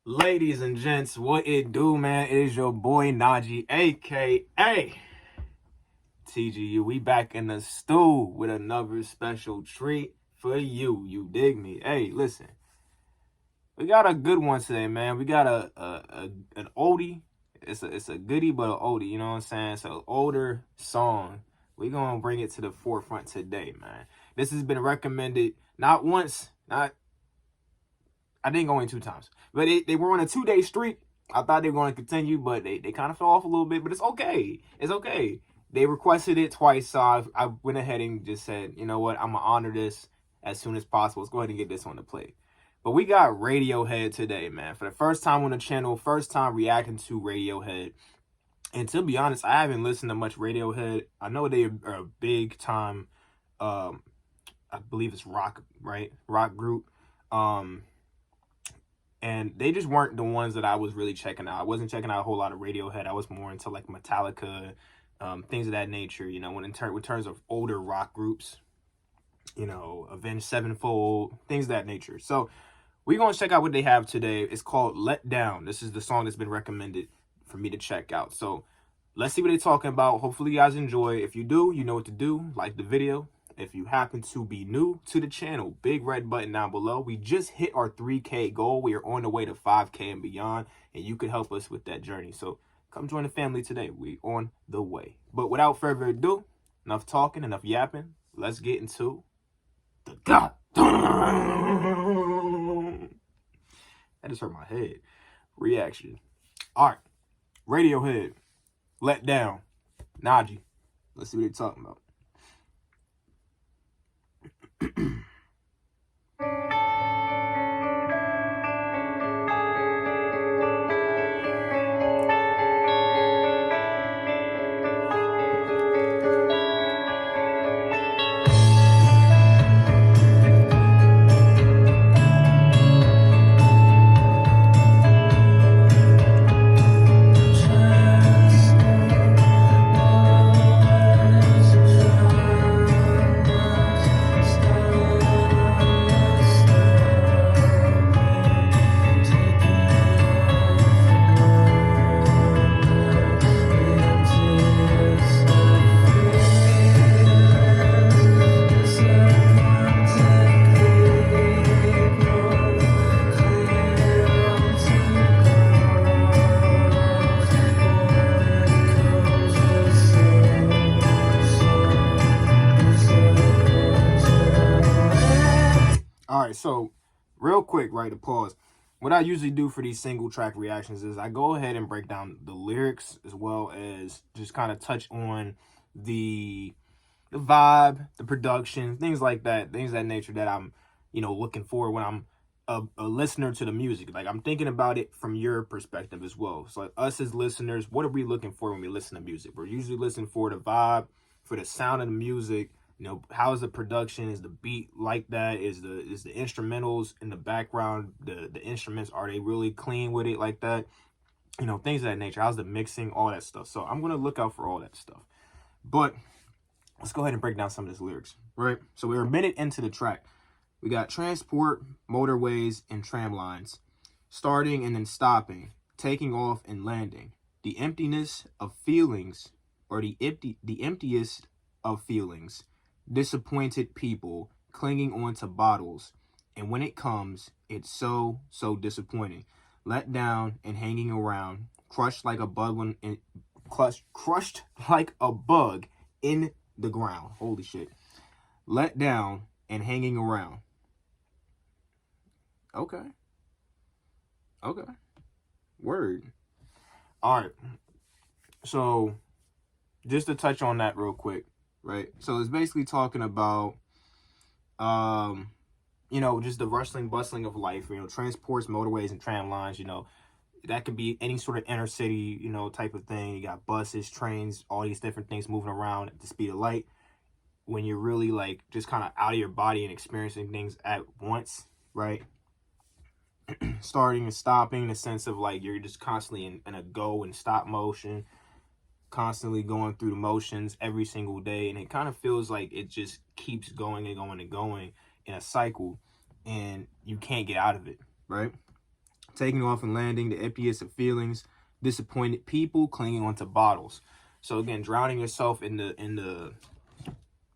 Ladies and gents, what it do, man? It is your boy Najee, aka TGU. We back in the stew with another special treat for you. You dig me? Hey, listen, we got a good one today, man. We got an oldie. It's a goodie, but an oldie. You know what I'm saying? It's an older song. We gonna bring it to the forefront today, man. This has been recommended not once, not I didn't go in 2 times, but they were on a 2-day streak. I thought they were going to continue, but they kind of fell off a little bit. But it's okay. It's okay. They requested it twice, so I went ahead and just said, you know what, I'm gonna honor this as soon as possible. Let's go ahead and get this on the plate. But we got Radiohead today, man. For the first time on the channel, first time reacting to Radiohead. And to be honest, I haven't listened to much Radiohead. I know they are a big time, I believe it's rock, right? Rock group. And they just weren't the ones that I was really checking out. I wasn't checking out a whole lot of Radiohead. I was more into like Metallica, things of that nature. You know, when in terms of older rock groups, you know, Avenged Sevenfold, things of that nature. So we're gonna check out what they have today. It's called Let Down. This is the song that's been recommended for me to check out. So let's see what they're talking about. Hopefully you guys enjoy. If you do, you know what to do. Like the video. If you happen to be new to the channel, big red button down below. We just hit our 3K goal. We are on the way to 5K and beyond, and you can help us with that journey. So come join the family today. We on the way. But without further ado, enough talking, enough yapping. Let's get into the God. That just hurt my head. Reaction. All right. Radiohead. Let Down. Najee. Let's see what they're talking about. All right, so real quick, right, to pause. What I usually do for these single track reactions is I go ahead and break down the lyrics as well as just kind of touch on the vibe, the production, things like that, things of that nature that I'm, you know, looking for when I'm a listener to the music. Like I'm thinking about it from your perspective as well. So like us as listeners, what are we looking for when we listen to music? We're usually listening for the vibe, for the sound of the music. You know, how's the production? Is the beat like that? Is the instrumentals in the background, the instruments, are they really clean with it like that? You know, things of that nature. How's the mixing? All that stuff. So I'm gonna look out for all that stuff. But let's go ahead and break down some of these lyrics, right? So we're a minute into the track. We got transport, motorways, and tram lines, starting and then stopping, taking off and landing. The emptiness of feelings, or the emptiest of feelings. Disappointed people clinging on to bottles, and when it comes, it's so disappointing. Let down and hanging around, crushed like a bug crushed like a bug in the ground. Holy shit. Let down and hanging around. Okay. Word. All right. So just to touch on that real quick, right? So it's basically talking about, you know, just the rustling, bustling of life, you know, transports, motorways, and tram lines, you know, that could be any sort of inner city, you know, type of thing. You got buses, trains, all these different things moving around at the speed of light. When you're really like just kind of out of your body and experiencing things at once, right? Starting and stopping, in the sense of like you're just constantly in a go and stop motion, constantly going through the motions every single day, and it kind of feels like it just keeps going and going and going in a cycle, and you can't get out of it, right? taking off and landing, the emptiest of feelings, disappointed people clinging onto bottles. So again, drowning yourself in the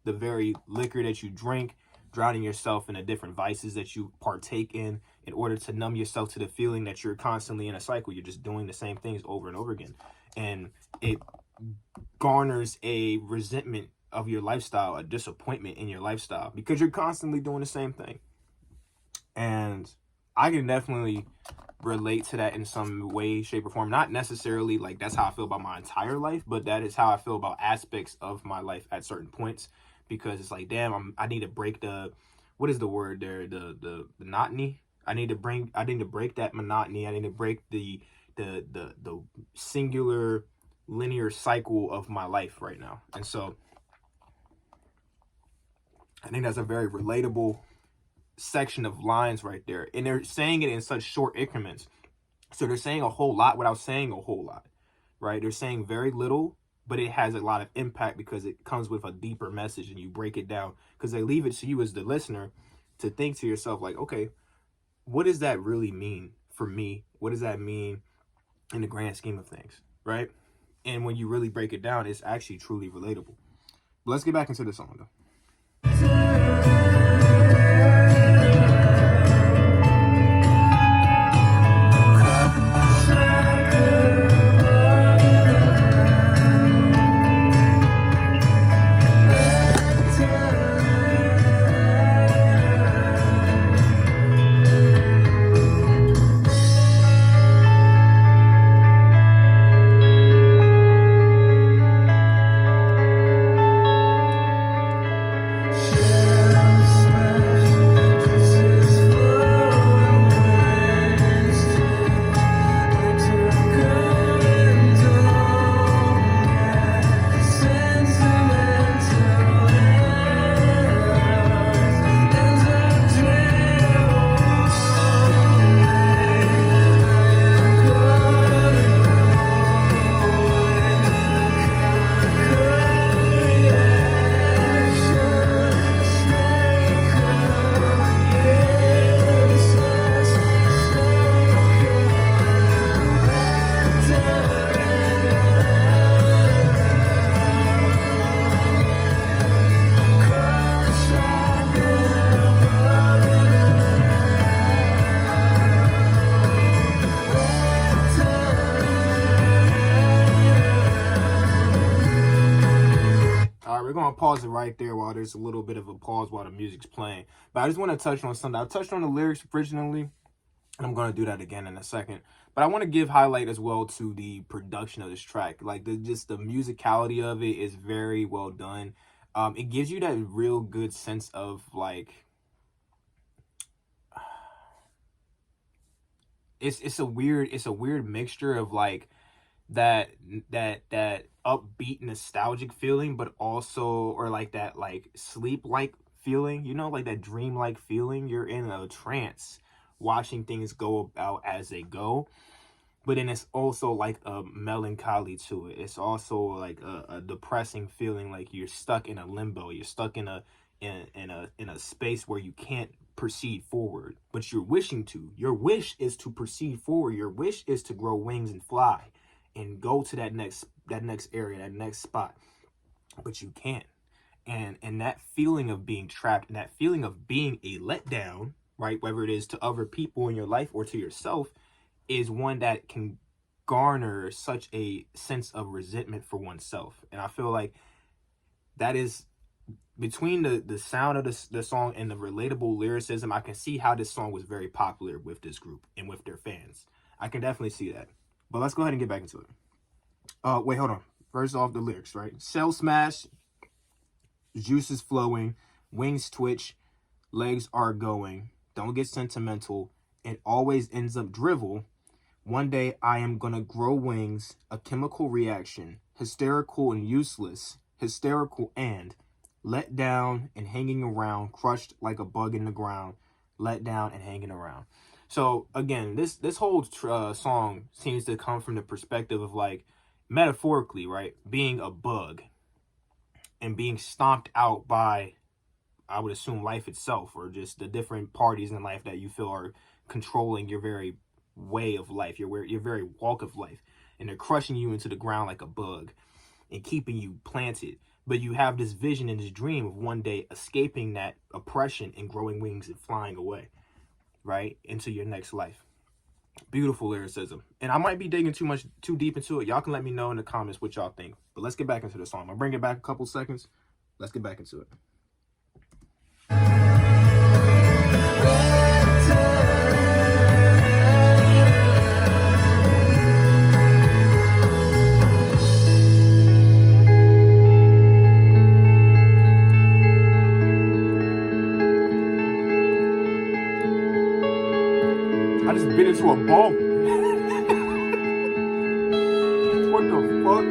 very liquor that you drink, drowning yourself in the different vices that you partake in order to numb yourself to the feeling that you're constantly in a cycle. You're just doing the same things over and over again. And it garners a resentment of your lifestyle, a disappointment in your lifestyle, because you're constantly doing the same thing. And I can definitely relate to that in some way, shape, or form. Not necessarily like that's how I feel about my entire life, but that is how I feel about aspects of my life at certain points. Because it's like, damn, I need to break what is the word there? The monotony. I need to break that monotony. I need to break the singular linear cycle of my life right now. And so I think that's a very relatable section of lines right there. And they're saying it in such short increments. So they're saying a whole lot without saying a whole lot, right? They're saying very little, but it has a lot of impact because it comes with a deeper message and you break it down because they leave it to you as the listener to think to yourself like, okay, what does that really mean for me? What does that mean in the grand scheme of things, right? And when you really break it down, it's actually truly relatable. But let's get back into the song though. We're going to pause it right there while there's a little bit of a pause while the music's playing. But I just want to touch on something. I touched on the lyrics originally, and I'm going to do that again in a second. But I want to give highlight as well to the production of this track. Like, just the musicality of it is very well done. It gives you that real good sense of, like, it's a weird mixture of, like, that upbeat nostalgic feeling, but also, or like that like sleep like feeling, you know, like that dream like feeling. You're in a trance watching things go about as they go, but then it's also like a melancholy to it. It's also like a depressing feeling, like you're stuck in a limbo, you're stuck in a space where you can't proceed forward, but you're wishing to. Your wish is to proceed forward. Your wish is to grow wings and fly and go to that next area, that next spot, but you can't. And that feeling of being trapped, and that feeling of being a letdown, right, whether it is to other people in your life or to yourself, is one that can garner such a sense of resentment for oneself. And I feel like that is, between the sound of the song and the relatable lyricism, I can see how this song was very popular with this group and with their fans. I can definitely see that. But let's go ahead and get back into it. Wait, hold on. First off, the lyrics, right? Cell smash, juices flowing, wings twitch, legs are going, don't get sentimental, it always ends up drivel. One day I am gonna grow wings, a chemical reaction, hysterical and useless, hysterical and let down and hanging around, crushed like a bug in the ground, let down and hanging around. So again, this whole song seems to come from the perspective of, like, metaphorically, right, being a bug and being stomped out by, I would assume, life itself, or just the different parties in life that you feel are controlling your very way of life, your very walk of life, and they're crushing you into the ground like a bug and keeping you planted. But you have this vision and this dream of one day escaping that oppression and growing wings and flying away, right, into your next life. Beautiful lyricism. And I might be digging too deep into it. Y'all can let me know in the comments what y'all think. But let's get back into the song. I'm gonna bring it back a couple seconds. Let's get back into it. I just bit into a ball. What the fuck?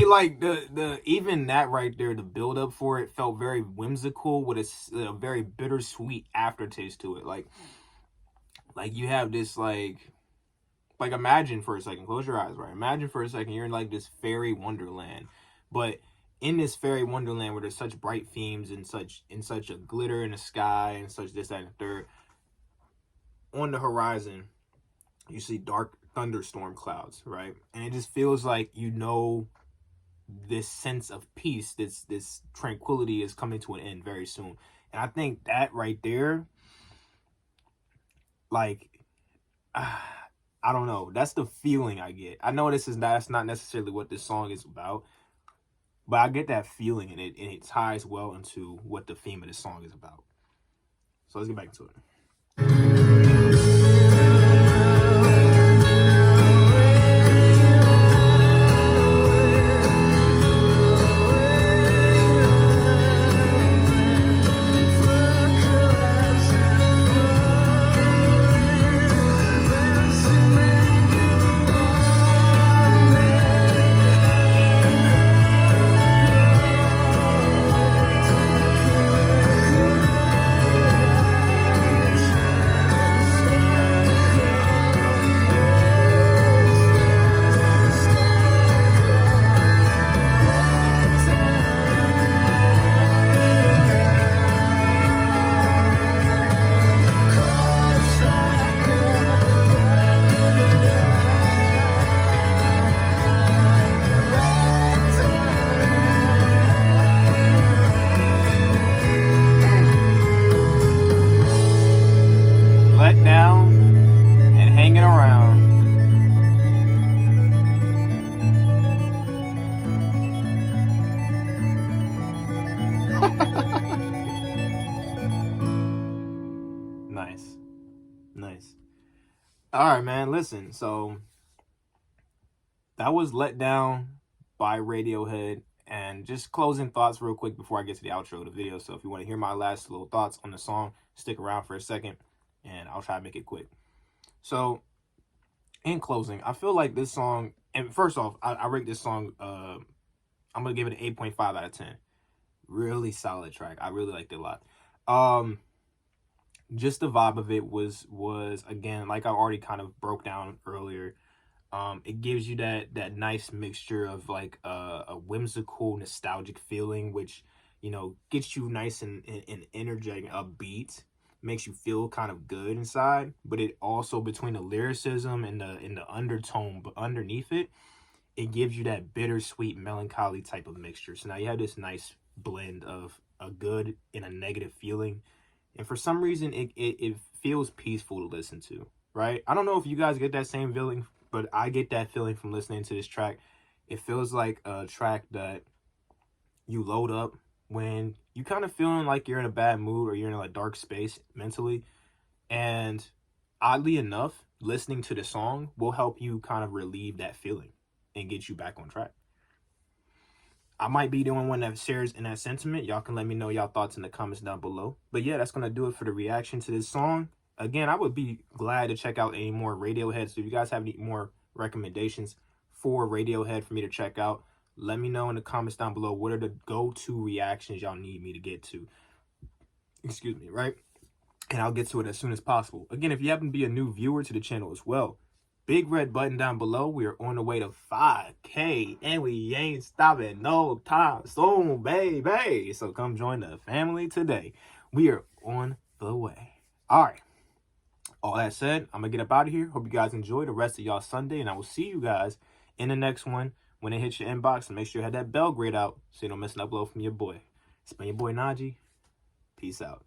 Like the even that right there, the build up for it felt very whimsical with a very bittersweet aftertaste to it. Like you have this like imagine for a second, close your eyes, right? Imagine for a second you're in like this fairy wonderland, but in this fairy wonderland where there's such bright themes and such a glitter in the sky and such this, that, and the third, on the horizon you see dark thunderstorm clouds, right? And it just feels like, you know, this sense of peace, this tranquility is coming to an end very soon. And I think that right there, like, I don't know, that's the feeling I get. I know that's not necessarily what this song is about, but I get that feeling, and it ties well into what the theme of this song is about. So let's get back to it. Nice. All right, man. Listen, so that was Let Down by Radiohead. And just closing thoughts real quick before I get to the outro of the video. So if you want to hear my last little thoughts on the song, stick around for a second and I'll try to make it quick. So in closing, I feel like this song, and first off, I rate this song, I'm going to give it an 8.5 out of 10. Really solid track. I really liked it a lot. Just the vibe of it was again, like I already kind of broke down earlier, it gives you that nice mixture of like a whimsical, nostalgic feeling, which, you know, gets you nice and energetic, upbeat, makes you feel kind of good inside. But it also, between the lyricism and the undertone, but underneath it, it gives you that bittersweet, melancholy type of mixture. So now you have this nice blend of a good and a negative feeling. And for some reason, it feels peaceful to listen to, right? I don't know if you guys get that same feeling, but I get that feeling from listening to this track. It feels like a track that you load up when you kind of feeling like you're in a bad mood or you're in a dark space mentally. And oddly enough, listening to the song will help you kind of relieve that feeling and get you back on track. I might be the only one that shares in that sentiment. Y'all can let me know y'all thoughts in the comments down below. But yeah, that's going to do it for the reaction to this song. Again, I would be glad to check out any more Radiohead. So if you guys have any more recommendations for Radiohead for me to check out, let me know in the comments down below. What are the go-to reactions y'all need me to get to? Excuse me, right? And I'll get to it as soon as possible. Again, if you happen to be a new viewer to the channel as well, big red button down below. We are on the way to 5K, and we ain't stopping no time soon, baby. So come join the family today. We are on the way. All right. All that said, I'm going to get up out of here. Hope you guys enjoy the rest of y'all Sunday, and I will see you guys in the next one when it hits your inbox. And make sure you have that bell grade out so you don't miss an upload from your boy. It's been your boy Najee. Peace out.